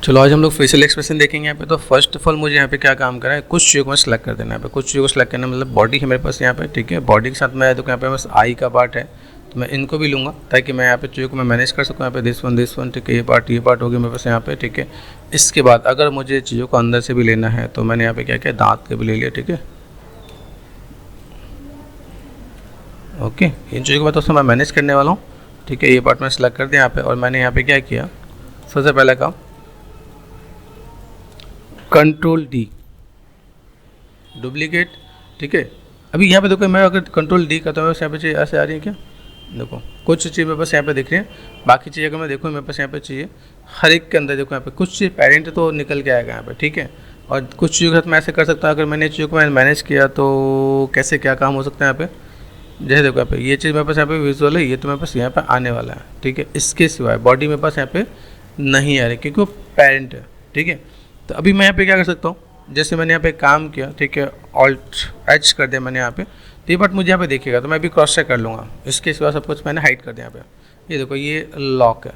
चलो आज हम लोग फेशियल एक्सप्रेशन देखेंगे यहाँ पे। तो फर्स्ट ऑफ ऑल मुझे यहाँ पे क्या काम करना है, कुछ चीज़ों को मैं सेलेक्ट कर देना है यहाँ पे। कुछ चीज़ों को सेलेक्ट करना मतलब बॉडी है मेरे पास यहाँ पे, ठीक है। बॉडी के साथ मैं देखो यहाँ पे बस आई का पार्ट है, तो मैं इनको भी लूँगा ताकि मैं यहाँ पे चीज़ों को मैं मैनेज कर सकूँ। यहाँ पे दिस वन, ठीक है। ये पार्ट हो गया मेरे पास यहाँ पे, ठीक है। इसके बाद अगर मुझे चीज़ों को अंदर से भी लेना है तो मैंने यहाँ पे क्या किया, दाँत के भी ले लिया, ठीक है। ओके, इन चीज़ों को मैं तो मैं मैनेज करने वाला हूँ, ठीक है। ये पार्ट मैंने सेलेक्ट कर दिया यहाँ पे। और मैंने यहाँ पे क्या किया, सबसे पहले काम कंट्रोल डी डुप्लीकेट, ठीक है। अभी यहाँ पे देखो मैं अगर कंट्रोल डी करता हूँ यहाँ पे चीज़ ऐसे आ रही है क्या, देखो कुछ चीज़ मेरे पास यहाँ पे दिख रही है। बाकी चीज़ अगर मैं देखूँ मेरे पास यहाँ पे चाहिए हर एक के अंदर देखो यहाँ पे कुछ चीज़ पेरेंट तो निकल के आएगा यहाँ पे, ठीक है। और कुछ चीज़ों के साथ मैं ऐसे कर सकता हूँ, अगर मैंने चीज़ों को मैं मैनेज किया तो कैसे क्या काम हो सकता है यहाँ पे। जैसे देखो यहाँ पे ये चीज़ मेरे पास यहाँ पे विजुअल है, ये तो मेरे पास यहाँ पे आने वाला है, ठीक है। इसके सिवाय बॉडी मेरे पास यहाँ पे नहीं आ रही क्योंकि वो पेरेंट है, ठीक है। तो अभी मैं यहाँ पे क्या कर सकता हूँ, जैसे मैंने यहाँ पे काम किया, ठीक है, ऑल्ट एच कर दिया मैंने यहाँ पे। तो ये बट मुझे यहाँ पे देखिएगा तो मैं भी क्रॉस चेक कर लूँगा। इसके सिवा सब कुछ मैंने हाइड कर दिया यहाँ पे। ये देखो ये लॉक है,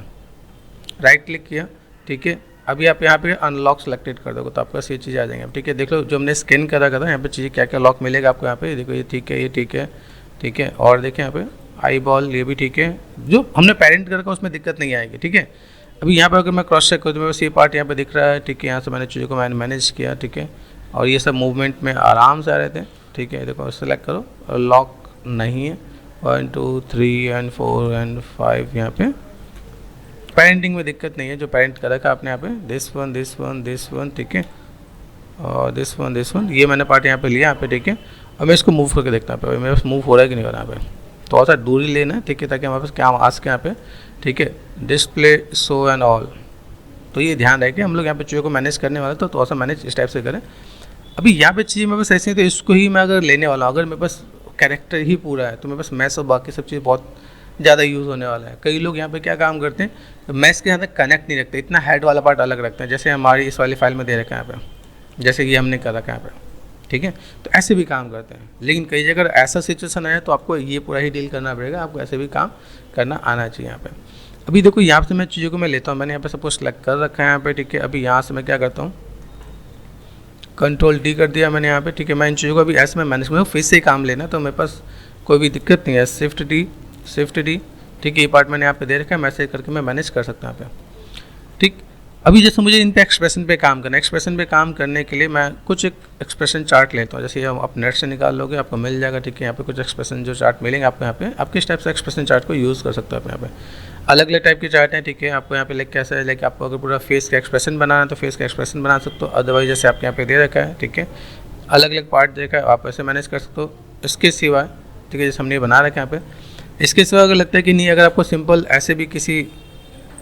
राइट क्लिक किया, ठीक है। अभी आप यहाँ पे अनलॉक सेलेक्टेड कर दोगे तो आपके पास ये चीज़ आ जाएंगे, ठीक है। देख लो जो हमने स्कैन करा था यहाँ पे चीज़ें क्या क्या लॉक मिलेगा आपको यहाँ पे। देखो ये ठीक है, ये ठीक है, ठीक है। और देखें यहाँ पे आई बॉल ये भी ठीक है, जो हमने पेरेंट कर उसमें दिक्कत नहीं आएगी, ठीक है। अभी यहाँ पर अगर मैं क्रॉस चेक करूँ तो मेरे पास ये पार्ट यहाँ पे दिख रहा है, ठीक है। यहाँ से मैंने चीज़ों को मैंने मैनेज किया, ठीक है। और ये सब मूवमेंट में आराम से आ रहे थे, ठीक है। देखो सेलेक्ट करो, लॉक नहीं है। 1 2 3 एंड 4 एंड 5 यहाँ पे पेरेंटिंग में दिक्कत नहीं है, जो पेरेंट कर रखा आपने यहाँ पे दिस वन, ठीक है। और दिस वन ये मैंने पार्ट यहाँ पे लिया यहाँ पे, ठीक है। और मैं इसको मूव करके देखता हूँ मेरे पास मूव हो रहा है कि नहीं हो रहा है यहाँ पे। थोड़ा सा दूरी लेना है, ठीक है, ताकि हमारे पास क्या आ सके यहाँ पे, ठीक है। डिस्प्ले शो एंड ऑल, तो ये ध्यान रहे कि हम लोग यहाँ पे चीज़ों को मैनेज करने वाले तो थोड़ा सा मैनेज इस टाइप से करें। अभी यहाँ पे चीज़ें मेरे पास ऐसी है तो इसको ही मैं अगर लेने वाला हूँ, अगर मेरे पास कैरेक्टर ही पूरा है तो मेरे पास मैथ्स और बाकी सब चीज़ बहुत ज़्यादा यूज़ होने वाला है। कई लोग यहाँ पे क्या काम करते हैं, तो मैथ्स के यहाँ तक कनेक्ट नहीं रखते, इतना हेड वाला पार्ट अलग रखते हैं, जैसे हमारी इस वाली फाइल में दे रखा है यहाँ पे, जैसे ये हमने कर रखा है यहाँ पे, ठीक है। तो ऐसे भी काम करते हैं, लेकिन कई जगह ऐसा सिचुएशन आया तो आपको ये पूरा ही डील करना पड़ेगा, आपको ऐसे भी काम करना आना चाहिए यहाँ पे। अभी देखो यहाँ से मैं चीज़ों को मैं लेता हूँ, मैंने यहाँ पे सब कुछ सेलेक्ट कर रखा है यहाँ पे, ठीक है। अभी यहाँ से मैं क्या करता हूँ, कंट्रोल डी कर दिया मैंने यहाँ पे, ठीक है। मैं इन चीज़ों को अभी ऐसे में मैनेज में फिर से ही काम लेना तो मेरे पास कोई भी दिक्कत नहीं है। शिफ्ट डी, ठीक है। ये पार्ट मैंने यहाँ पे दे रखा है, मैसेज करके मैं मैनेज कर सकता हूँ यहाँ पे, ठीक। अभी जैसे मुझे इन पे एक्सप्रेशन पे काम करना है, एक्सप्रेशन पे काम करने के लिए मैं कुछ एक एक्सप्रेशन चार्ट लेता हूँ। जैसे आप नेट से निकाल लोगे आपको मिल जाएगा, ठीक है। यहाँ पे कुछ एक्सप्रेशन जो चार्ट मिलेंगे आपको यहाँ पे, आप किस टाइप से एक्सप्रेशन चार्ट को यूज़ कर सकते हो आप यहाँ पे। अलग अलग टाइप के चार्ट हैं, ठीक है। आपको यहाँ पे लाइक कैसा है, लाइक आपको अगर पूरा फेस का एक्सप्रेशन बनाना है तो फेस का एक्सप्रेशन बना सकते हो, अदरवाइज जैसे आपके यहाँ पे दे रखा है, ठीक है। अलग अलग पार्ट देखा है आप ऐसे मैनेज कर सकते हो। इसके सिवाय, ठीक है, जैसे हमने बना रखा है यहाँ पे, इसके सिवा अगर लगता है कि नहीं, अगर आपको सिंपल ऐसे भी किसी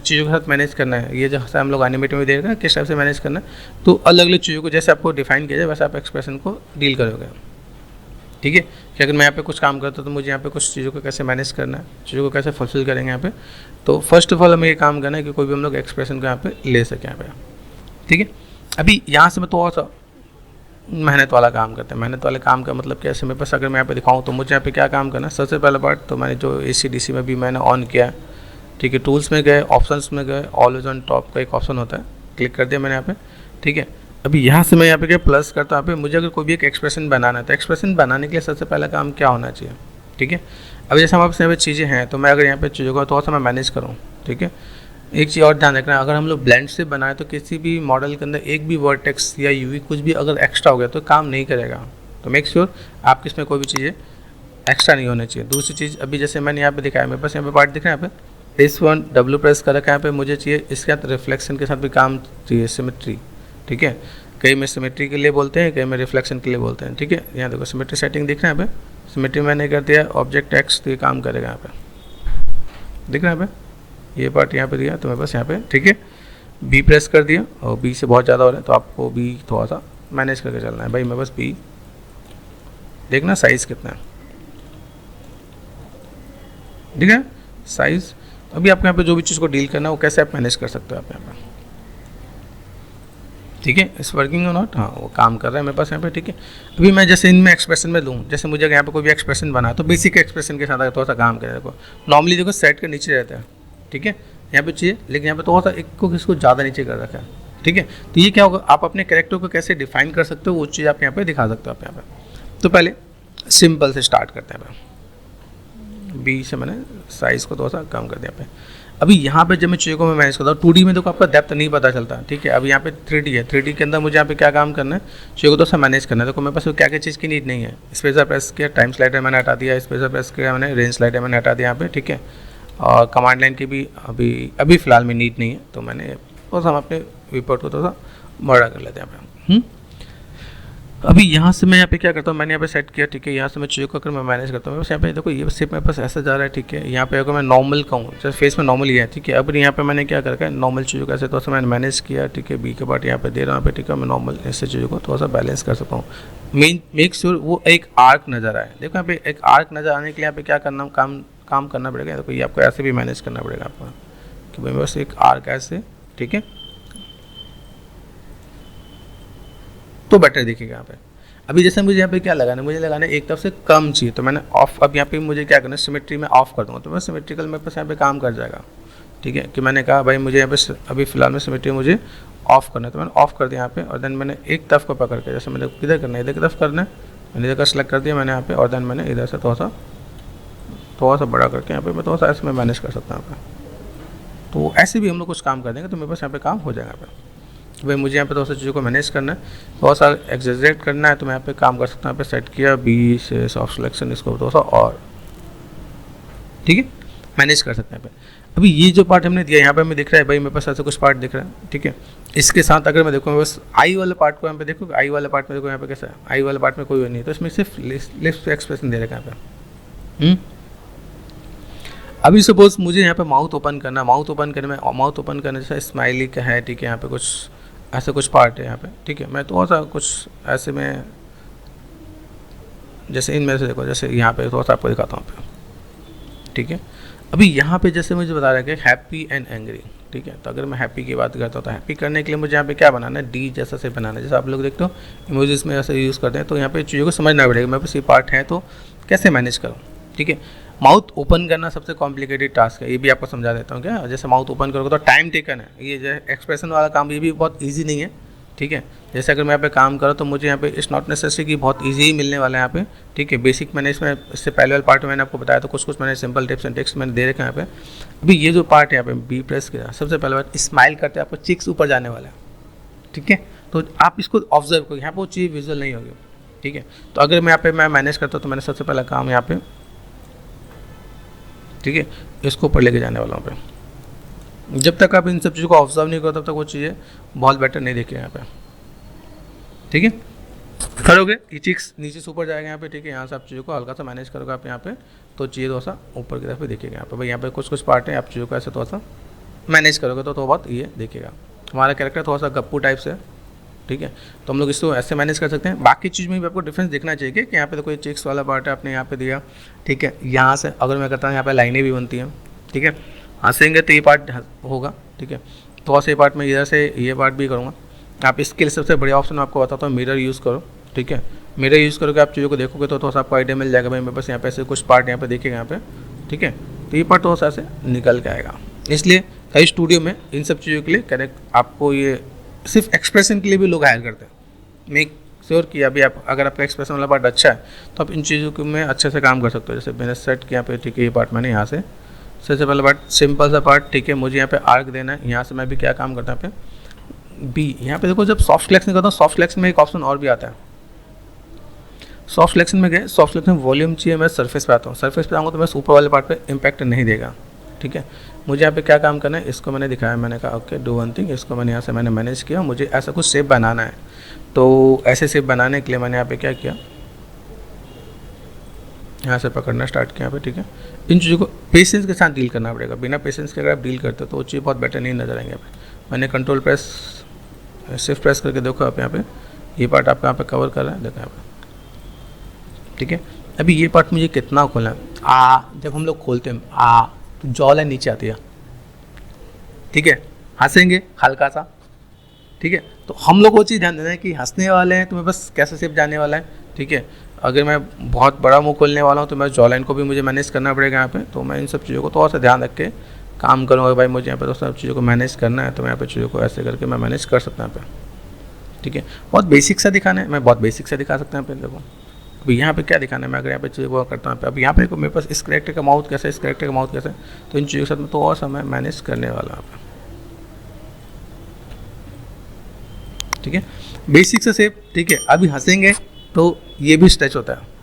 चीज़ों के साथ मैनेज करना है, ये जैसे हम लोग एनिमेटेड में देख रहे हैं किस टाइप से मैनेज करना है, तो अलग अलग चीज़ों को जैसे आपको डिफाइन किया जाए वैसे आप एक्सप्रेशन को डील करोगे, ठीक है। कि अगर मैं यहाँ पे कुछ काम करता हूँ तो मुझे यहाँ पे कुछ चीज़ों को कैसे मैनेज करना है, चीज़ों को कैसे फुलफिल करेंगे यहाँ पे। तो फर्स्ट ऑफ ऑल हमें ये काम करना है कि कोई भी हम लोग एक्सप्रेशन को यहाँ पे ले सकें यहाँ पे, ठीक है। अभी यहाँ से मैं थोड़ा सा मेहनत वाला काम करते हैं। मेहनत वाले काम का मतलब कैसे, मेरे पास अगर मैं यहाँ पे दिखाऊँ तो मुझे यहाँ पे क्या काम करना है। सबसे पहला पार्ट तो मैंने जो ACDC में भी मैंने ऑन किया, ठीक है। टूल्स में गए, ऑप्शंस में गए, ऑलवेज ऑन टॉप का एक ऑप्शन होता है, क्लिक कर दिया मैंने यहाँ पे, ठीक है। अभी यहाँ से मैं यहाँ पे क्या प्लस करता हूँ, यहाँ पे मुझे अगर कोई भी एक एक्सप्रेशन बनाना है तो एक्सप्रेशन बनाने के लिए सबसे पहला काम क्या होना चाहिए, ठीक है। अभी जैसे हमारे पास यहाँ पे चीज़ें हैं तो मैं अगर यहाँ पे चीज़ों को थोड़ा सा मैं मैनेज करूँ, ठीक है। एक चीज़ और ध्यान रखना, अगर हम लोग ब्लेंड से बनाए तो किसी भी मॉडल के अंदर एक भी वर्टेक्स या यूवी कुछ भी अगर एक्स्ट्रा हो गया तो काम नहीं करेगा। तो मेक श्योर आपकी इसमें कोई भी चीज़ें एक्स्ट्रा नहीं होनी चाहिए। दूसरी चीज़, अभी जैसे मैंने यहाँ पे दिखाया, मेरे पास यहाँ पे पार्ट दिख रहा है यहाँ पे, दिस वन डब्ल्यू प्रेस कर रखा है यहाँ पे, मुझे चाहिए इसके साथ रिफ्लेक्शन के साथ भी काम चाहिए, सिमेट्री, ठीक है। कई में सिमेट्री के लिए बोलते हैं, कई में रिफ्लेक्शन के लिए बोलते हैं, ठीक है। यहाँ देखो सिमेट्री सेटिंग दिख रहा है यहाँ पे, सिमेट्री मैंने कर दिया, ऑब्जेक्ट एक्स तो ये काम करेगा यहाँ पे, दिख रहा है यहाँ पे, ये पार्ट यहाँ पे दिया तो मेरे पास यहाँ पे, ठीक है। बी प्रेस कर दिया और बी से बहुत ज़्यादा हो रहा है तो आपको बी थोड़ा सा मैनेज करके चलना है भाई। मेरे पास बी देखना साइज़ कितना है, ठीक है, साइज़। अभी आपको यहाँ पे जो भी चीज़ को डील करना है वो कैसे आप मैनेज कर सकते हो आप यहाँ पे, ठीक है। इस वर्किंग और नॉट, हाँ वो काम कर रहा है मेरे पास यहाँ पे, ठीक है। अभी मैं जैसे इनमें एक्सप्रेशन में लूँ, जैसे मुझे यहाँ पे कोई भी एक्सप्रेशन बना तो बेसिक एक्सप्रेशन के साथ अगर थोड़ा सा काम करें, देखो नॉर्मली देखो सेट के नीचे रहता है, ठीक है, यहाँ पे चाहिए, लेकिन यहाँ पे थोड़ा सा एक को किसको ज़्यादा नीचे कर रखा है, ठीक है। तो ये क्या होगा, आप अपने कैरेक्टर को कैसे डिफाइन कर सकते हो वो चीज़ आप यहाँ पे दिखा सकते हो आप यहाँ पे। तो पहले सिंपल से स्टार्ट करते हैं। बी से मैंने साइज़ को थोड़ा सा कम कर दिया पे। अभी यहाँ पे जब मैं चीज़ों को मैं मैनेज करता हूँ, 2D में तो आपका डेप्थ नहीं पता चलता, ठीक है। अब यहाँ पे 3D है, 3D के अंदर मुझे यहाँ पे क्या काम करना है, चीज़ों को थोड़ा सा मैनेज करना है। देखो मेरे पास क्या क्या चीज़ की नीड नहीं है। स्पेसर प्रेस किया, टाइम स्लाइडर मैंने हटा दिया, स्पेसर प्रेस किया मैंने, रेंज स्लाइडर मैंने हटा दिया यहाँ पे, ठीक है। और कमांड लाइन की भी अभी फ़िलहाल में नीड नहीं है, तो मैंने थोड़ा सा हम अपने रिपोर्ट को थोड़ा सा बड़ा कर लेते हैं यहाँ पे। अभी यहाँ से मैं यहाँ पे क्या करता हूँ, मैंने यहाँ पे सेट किया, ठीक है। यहाँ से मैं चीज़ों को अगर मैं मैनेज करता हूँ, बस यहाँ पे देखो ये सिर्फ मेरे पास ऐसा जा रहा है, ठीक है। यहाँ पे अगर मैं नॉर्मल कहूँ, जैसे फेस में नॉर्मल ही है, ठीक है। अब यहाँ पे मैंने क्या करके नॉर्मल चीज़ों को ऐसे थोड़ा सा मैंने मैनेज किया, ठीक है। बी के पार्ट यहाँ पे दे रहा हूँ, ठीक है। मैं नॉर्मल ऐसे चीज़ों को थोड़ा सा बैलेंस कर सकता हूँ। मेक श्योर वो एक आर्क नज़र आए। देखो यहाँ पे एक आर्क नज़र आने के लिए यहाँ पे क्या करना, काम करना पड़ेगा। देखो ये आपको ऐसे भी मैनेज करना पड़ेगा आपको कि भाई बस एक आर्क ऐसे, ठीक है, तो बेटर दिखेगा यहाँ पे। अभी जैसे मुझे यहाँ पे क्या लगाना है, मुझे लगाना है एक तरफ से कम चाहिए, तो मैंने ऑफ, अब यहाँ पे मुझे क्या करना है, सिमेट्री में ऑफ कर दूँगा, तो मैं सिमेट्रिकल मेरे पास यहाँ पे काम कर जाएगा, ठीक है। कि मैंने कहा भाई मुझे यहाँ पे अभी फिलहाल में सिमेट्री मुझे ऑफ करना है, तो मैंने ऑफ कर दिया यहाँ पे। और देन मैंने एक तरफ को पकड़ के, जैसे मैंने किधर करना है, इधर की तरफ करना है, मैंने इधर का सेलेक्ट कर दिया मैंने यहाँ पे। और देन मैंने इधर से थोड़ा सा बड़ा करके यहाँ पे मैं थोड़ा सा ऐसे में मैनेज कर सकता हूँ यहाँ पे। तो ऐसे भी हम लोग कुछ काम कर देंगे, तो मेरे पास यहाँ पे काम हो जाएगा यहाँ पे। तो भाई मुझे यहाँ पे थोड़ा सा चीज़ों को मैनेज करना है, थोड़ा सा एक्सेजरेट करना है, तो मैं यहाँ पे काम कर सकता हूँ। यहाँ पे सेट किया बी से सॉफ्ट सिलेक्शन, इसको थोड़ा सा और, ठीक है, मैनेज कर सकते हैं यहाँ पे। अभी ये जो पार्ट हमने दिया यहाँ पे हमें दिख रहा है, भाई मेरे पास ऐसा कुछ पार्ट दिख रहा है, ठीक है। इसके साथ अगर मैं देखूँ बस आई वाले पार्ट को यहाँ पे देखो, आई वाले पार्ट में देखो यहाँ पे कैसा है, आई वाले पार्ट में कोई नहीं है, तो इसमें सिर्फ लिप्स एक्सप्रेशन दे रखा है यहाँ पे। अभी सपोज मुझे यहाँ पे माउथ ओपन करना, माउथ ओपन करने जैसे स्माइली का है, ठीक है। यहाँ पे कुछ ऐसे कुछ पार्ट है यहाँ पे, ठीक है। मैं थोड़ा सा कुछ ऐसे में, जैसे इनमें से देखो, जैसे यहाँ पे थोड़ा सा आपको दिखाता हूँ पे, ठीक है। अभी यहाँ पे जैसे मुझे बता रहा है कि हैप्पी एंड एंग्री, ठीक है। तो अगर मैं हैप्पी की बात करता हूँ, तो हैप्पी करने के लिए मुझे यहाँ पे क्या बनाना है, डी जैसा से बनाना है। जैसे आप लोग देखते हो इमोजीज में ऐसे यूज़ करते हैं, तो यहाँ पे चीज़ों को समझना पड़ेगा, मेरे पास ये पार्ट है तो कैसे मैनेज करूँ, ठीक है। माउथ ओपन करना सबसे कॉम्प्लिकेटेड टास्क है, ये भी आपको समझा देता हूँ क्या। जैसे माउथ ओपन करोगे तो टाइम टेकन है, ये जो एक्सप्रेशन वाला काम ये भी बहुत ईजी नहीं है, ठीक है। जैसे अगर मैं यहाँ पे काम करूँ तो मुझे यहाँ पे इट्स नॉट नेसेसरी कि बहुत ईजी ही मिलने वाला है यहाँ पे, ठीक है। बेसिक मैंने इसमें इससे पहले वाले पार्ट में मैंने आपको बताया, तो कुछ मैंने सिंपल टिप्स एंड ट्रिक्स मैंने दे रखे हैं यहाँ पे। अभी ये जो पार्ट है यहाँ पे बी प्रेस किया, सबसे पहले बात स्माइल करते हैं आपको चिक्स ऊपर जाने वाला है, ठीक है। तो आप इसको ऑब्जर्व करो, यहाँ पर वो चीज़ विजुअल नहीं होगी, ठीक है। तो अगर मैं यहाँ पे मैं मैनेज करता हूँ, तो मैंने सबसे पहला काम यहाँ पे, ठीक है, इसको ऊपर लेके जाने वाला हूँ पे। जब तक आप इन सब चीज़ों को ऑब्जर्व नहीं करो तब तक वो चीज़ें बहुत बेटर नहीं दिखेगी यहाँ पे, ठीक है। करोगे ये चिक्स नीचे से ऊपर जाएगा यहाँ पे, ठीक है। यहाँ से आप चीज़ों को हल्का सा मैनेज करोगे आप यहाँ पे, तो चीज़ें थोड़ा सा ऊपर की तरफ भी दिखेगा यहाँ पे। भाई यहाँ पे कुछ पार्ट है, आप चीज़ों को ऐसे थोड़ा सा मैनेज करोगे तो थोड़ा बहुत ये दिखेगा। हमारा कैरेक्टर थोड़ा सा गप्पू टाइप से, ठीक है। तो हम लोग इसको ऐसे मैनेज कर सकते हैं। बाकी चीज़ में भी आपको डिफरेंस दिखना चाहिए कि यहाँ पे तो कोई चिक्स वाला पार्ट है आपने यहाँ पे दिया, ठीक है। यहाँ से अगर मैं करता हूँ यहाँ पे लाइनें भी बनती हैं, ठीक है। हंसेंगे तो ये पार्ट होगा, ठीक है। थोड़ा सा ये पार्ट में इधर से ये पार्ट भी करूँगा। आप इसके लिए सबसे बढ़िया ऑप्शन आपको बताता हूँ, मिरर यूज़ करो, ठीक है। मिरर यूज़ करके आप चीज़ों को देखोगे तो थोड़ा सा आपको आइडिया मिल जाएगा, भाई मेरे पास यहाँ पे ऐसे कुछ पार्ट यहाँ पे देखेगा यहाँ पे, ठीक है। तो ये पार्ट थोड़ा सा ऐसे निकल के आएगा। इसलिए कई स्टूडियो में इन सब चीज़ों के लिए करेक्ट आपको ये सिर्फ एक्सप्रेशन के लिए भी लोग हायर करते हैं। मेक श्योर कि अभी आप अगर आपका एक्सप्रेशन वाला पार्ट अच्छा है तो आप इन चीज़ों के में अच्छे से काम कर सकते हो। जैसे मैंने सेट किया पे, ठीक है। ये पार्ट मैंने यहाँ से सबसे पहला पार्ट सिंपल सा पार्ट, ठीक है। मुझे यहाँ पे आर्क देना है, यहाँ से मैं भी क्या काम करता हूँ पे बी। यहाँ पे देखो जब सॉफ्ट सिलेक्शन करता हूँ, सॉफ्ट सिलेक्शन में एक ऑप्शन और भी आता है। सॉफ्ट सिलेक्शन में गए, सॉफ्ट सिलेक्शन वॉल्यूम चाहिए, मैं सरफेस पे आता हूँ। सरफेस पे आऊँगा तो मैं ऊपर वाले पार्ट पे इम्पैक्ट नहीं देगा, ठीक है। मुझे यहाँ पे क्या काम करना है, इसको मैंने दिखाया, मैंने कहा ओके डू वन थिंग, इसको मैंने यहाँ से मैंने मैनेज किया। मुझे ऐसा कुछ शेप बनाना है, तो ऐसे शेप बनाने के लिए मैंने यहाँ पे क्या किया, यहाँ से पकड़ना स्टार्ट किया यहाँ पे, ठीक है। इन चीज़ों को पेशेंस के साथ डील करना पड़ेगा। बिना पेशेंस के अगर आप डील करते हो तो वो चीज़ बहुत बेटर नहीं नजर आएंगे। यहाँ पे मैंने कंट्रोल प्रेस शिफ्ट प्रेस करके देखो आप यहाँ पे ये पार्ट आपका यहाँ पे कवर कर रहा है, देखो यहाँ पे, ठीक है। अभी ये पार्ट मुझे कितना खोलना है, जब हम लोग खोलते हैं तो जॉ लाइन नीचे आती है, ठीक है। हंसेंगे हल्का सा, ठीक है। तो हम लोग वो चीज़ ध्यान देना है कि हंसने वाले हैं तो मैं बस कैसे शेप जाने वाला है, ठीक है। अगर मैं बहुत बड़ा मुंह खोलने वाला हूँ तो मैं जॉ लाइन को भी मुझे मैनेज करना पड़ेगा यहाँ पे। तो मैं इन सब चीज़ों को थोड़ा सा ध्यान रख के काम करूँगा भाई मुझे यहाँ पे दोस्तों चीज़ों को मैनेज करना है, तो मैं यहाँ पे चीज़ों को ऐसे करके मैं मैनेज कर सकता हूँ यहाँ पे। ठीक है, बहुत बेसिक सा दिखाना है, मैं बहुत बेसिक सा दिखा सकता हूँ यहाँ पे। देखो अभी यहाँ पे क्या दिखाना है, मैं अगर यहाँ पे चीज़ों को करता हूँ अब यहाँ पे मेरे पास इस कैरेक्टर का माउथ कैसे, इस कैरेक्टर का माउथ कैसे, तो इन चीज़ों के साथ में तो और सा मैं मैनेज करने वाला हूँ। ठीक है, बेसिक से सेप। ठीक है, अभी हंसेंगे तो ये भी स्ट्रेच होता है।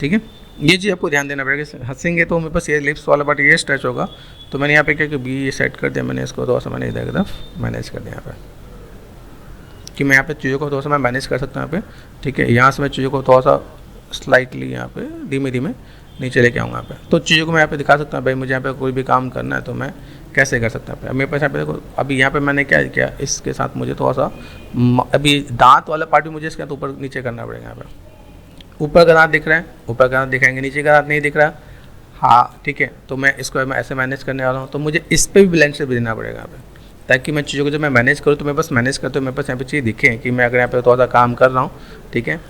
ठीक है, ये चीज़ आपको ध्यान देना पड़ेगा, हंसेंगे तो मेरे पास ये लिप्स वाला पार्ट ये स्ट्रेच होगा, तो मैंने यहाँ पे क्या कि बी ये सेट कर दिया मैंने, इसको थोड़ा सा मैंने इधर की तरफ मैनेज कर दिया यहाँ पे, कि मैं यहाँ पे चीज़ों को थोड़ा सा मैं मैनेज कर सकता हूँ यहाँ पे। ठीक है, यहाँ से मैं चीज़ों को थोड़ा सा स्लाइटली यहाँ पे धीमे धीमे नीचे लेके आऊँगा यहाँ पे, तो चीज़ों को मैं यहाँ पे दिखा सकता हूँ भाई मुझे यहाँ पे कोई भी काम करना है तो मैं कैसे कर सकता हूँ। मेरे पास यहाँ पे देखो अभी यहाँ पे मैंने क्या किया, इसके साथ मुझे थोड़ा सा अभी दांत वाला पार्ट भी मुझे इसके साथ ऊपर नीचे करना पड़ेगा। यहाँ पे ऊपर का दांत दिख रहा है, ऊपर का दांत दिखाएंगे, नीचे का दांत नहीं दिख रहा। हाँ ठीक है, तो मैं इसको मैं ऐसे मैनेज करने वाला हूँ, तो मुझे इस पर भी ब्लेंड शेप देना पड़ेगा यहाँ पे, ताकि मैं चीज़ों को जब मैं मैनेज करूँ तो मेरे पास मैनेज करते हुए मेरे पास यहाँ पे चीज़ दिखे कि मैं अगर यहाँ पे थोड़ा सा काम कर रहा हूँ। ठीक है,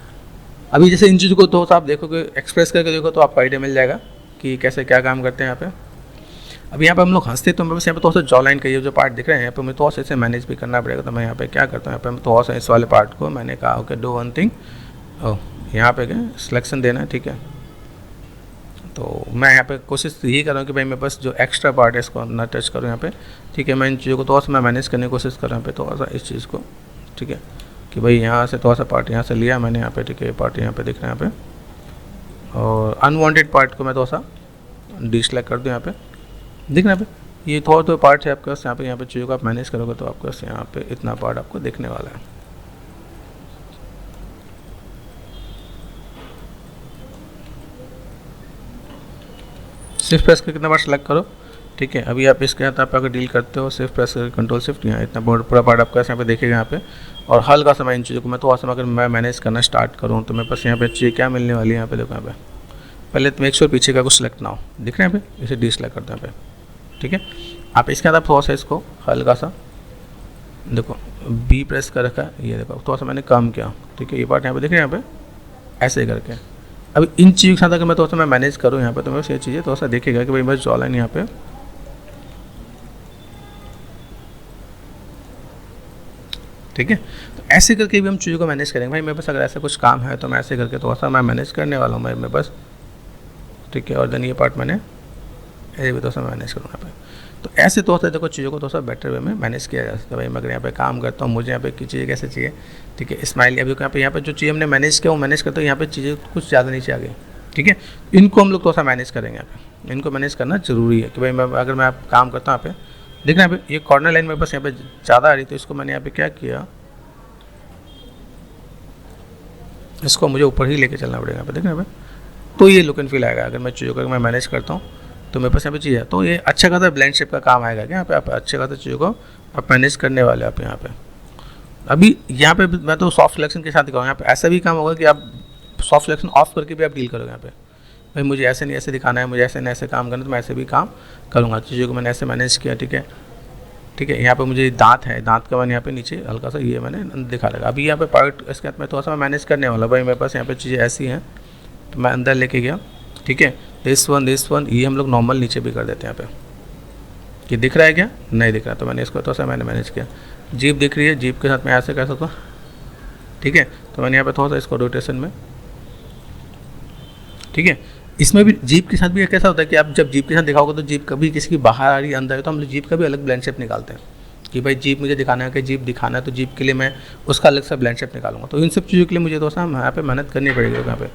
अभी जैसे इन चीज़ों को थोड़ा सा आप देखोगे एक्सप्रेस करके देखो तो आपको आइडिया मिल जाएगा कि कैसे क्या काम करते हैं यहाँ पे। अभी यहाँ पे हम लोग हंसते तो मेरे पास यहाँ पे थोड़ा सा जॉ लाइन का ये जो पार्ट दिख रहे हैं यहाँ पे मुझे थोड़ा सा इसे मैनेज भी करना पड़ेगा, तो मैं यहाँ पे क्या करता हूँ, यहाँ पे मैं थोड़ा सा इस वाले पार्ट को मैंने कहा ओके डू वन थिंग, यहाँ पे क्या सिलेक्शन देना है। ठीक है, तो मैं यहाँ पे कोशिश यही कर रहा हूँ कि भाई मेरे पास जो एक्स्ट्रा पार्ट है इसको ना टच करूँ यहाँ पे। ठीक है, मैं इन चीज़ों को थोड़ा सा मैं मैनेज करने की कोशिश कर रहा हूँ यहाँ पे थोड़ा सा इस चीज़ को। ठीक है, कि भाई यहाँ से थोड़ा सा पार्ट यहाँ से लिया मैंने यहाँ पे। ठीक है, पार्ट यहाँ पे दिख रहा है यहाँ पे, और अनवांटेड पार्ट को मैं थोड़ा सा डिसलाइक कर दूँ यहाँ पे। दिख रहा है यहाँ पे, ये थोड़ा पार्ट है आपके पास यहाँ पे चीज़ों को आप मैनेज करोगे तो आपके पास यहाँ पे इतना पार्ट आपको दिखने वाला है। शिफ्ट प्रेस करके कितना बार सेलेक्ट करो। ठीक है, अभी आप इसके साथ आप अगर डील करते हो शिफ्ट प्रेस करके कंट्रोल शिफ्ट, यहाँ इतना पूरा पार्ट आपका यहाँ पे देखेगा यहाँ पे। और हल्का सा मैं इन चीज़ों को मैं थोड़ा सा अगर मैं मैनेज करना स्टार्ट करूँ तो मेरे पास यहाँ पे चीज़ क्या मिलने वाली है यहाँ पे। देखो यहाँ पे पहले तो मेक श्योर पीछे का कुछ सेलेक्ट ना हो, दिख रहे हैं यहाँ पे, इसे डिसलाइक करते हैं यहाँ पे। ठीक है, आप इसके अंदर थोड़ा सा इसको हल्का सा देखो बी प्रेस कर रखा है, ये देखो थोड़ा सा मैंने कम किया। ठीक है, ये पार्ट यहाँ पे दिख रहे हैं यहाँ पे ऐसे करके। अभी इन चीज़ों के साथ अगर मैं थोड़ा सा मैं मैनेज करूँ यहाँ पे तो मेरे ये चीज़ें थोड़ा सा देखेगा कि भाई बस जॉ लाइन यहाँ पे। ठीक है, तो ऐसे करके भी हम चीज़ों को मैनेज करेंगे। भाई मेरे पास अगर ऐसा कुछ काम है तो मैं ऐसे करके थोड़ा सा मैं मैनेज करने वाला हूँ भाई मेरे पास। ठीक है, और देन ये पार्ट मैंने ऐसे भी थोड़ा सा मैनेज करूँगा यहाँ पे। तो ऐसे थोड़ा सा देखो चीज़ों को थोड़ा सा बेटर वे में मैनेज किया जा सकता है। भाई मैं अगर यहाँ पे काम करता हूँ मुझे यहाँ पे की चीज़ें कैसे चाहिए। ठीक है, स्माइली अभी यहाँ पे जो चीज़ हमने मैनेज किया वो मैनेज करते हो, यहाँ पे चीज़ें कुछ ज़्यादा नीचे आ गई। ठीक है, इनको हम लोग थोड़ा सा मैनेज करेंगे यहाँ पे, इनको मैनेज करना जरूरी है कि भाई मैं अगर मैं काम करता हूँ यहाँ पे देखना यहाँ पे ये कॉर्नर लाइन मेरे पास यहाँ पे ज़्यादा आ रही, तो इसको मैंने यहाँ पे क्या किया, इसको मुझे ऊपर ही लेके चलना पड़ेगा यहाँ पे। देखना यहाँ पे तो ये लुक एंड फील आएगा। अगर मैं चीज़ों को मैं मैनेज करता हूँ तो मेरे पास यहाँ पे चीज़ है, तो ये अच्छा खासा ब्लेंड शेप का काम आएगा क्या यहाँ पे। आप अच्छे खासा चीज़ों को आप मैनेज करने वाले आप यहाँ पे। अभी यहाँ पे मैं तो सॉफ्ट सिलेक्शन के साथ दिखाऊँ, यहाँ पे ऐसा भी काम होगा कि आप सॉफ्ट सिलेक्शन ऑफ करके भी आप डील करोगे यहाँ पे। भाई मुझे ऐसे नहीं ऐसे दिखाना है, मुझे ऐसे नहीं ऐसे काम करना है, तो मैं ऐसे भी काम करूँगा। चीज़ों को मैंने ऐसे मैनेज किया। ठीक है, ठीक है, यहाँ पे मुझे दांत है, दांत का मैंने यहाँ पे नीचे हल्का सा ये मैंने दिखा लगा। अभी यहाँ पे पार्ट इसके हाथ में थोड़ा सा मैं मैनेज करने वाला। भाई मेरे पास यहाँ पे चीज़ें ऐसी हैं तो मैं अंदर लेके गया। ठीक है, दिस वन ये हम लोग नॉर्मल नीचे भी कर देते हैं यहाँ पे। ये दिख रहा है क्या, नहीं दिख रहा, तो मैंने इसको थोड़ा सा मैंने मैनेज किया। जीप दिख रही है, जीप के साथ मैं ऐसे कर सकता हूँ। ठीक है, तो मैंने यहाँ पे थोड़ा सा इसको रोटेशन में। ठीक है, इसमें भी जीप के साथ भी कैसा होता है कि आप जब जीप के साथ दिखाओगे तो जीप कभी किसी की बाहर आ रही है अंदर है, तो हम लोग जीप का भी अलग ब्लेंड शेप निकालते हैं कि भाई जीप मुझे दिखाना है कि जीप दिखाना है, तो जीप के लिए मैं उसका अलग सा ब्लेंड शेप निकालूंगा। तो इन सब चीज़ों के लिए मुझे थोड़ा सा यहाँ पे मेहनत करनी पड़ेगी यहाँ पे,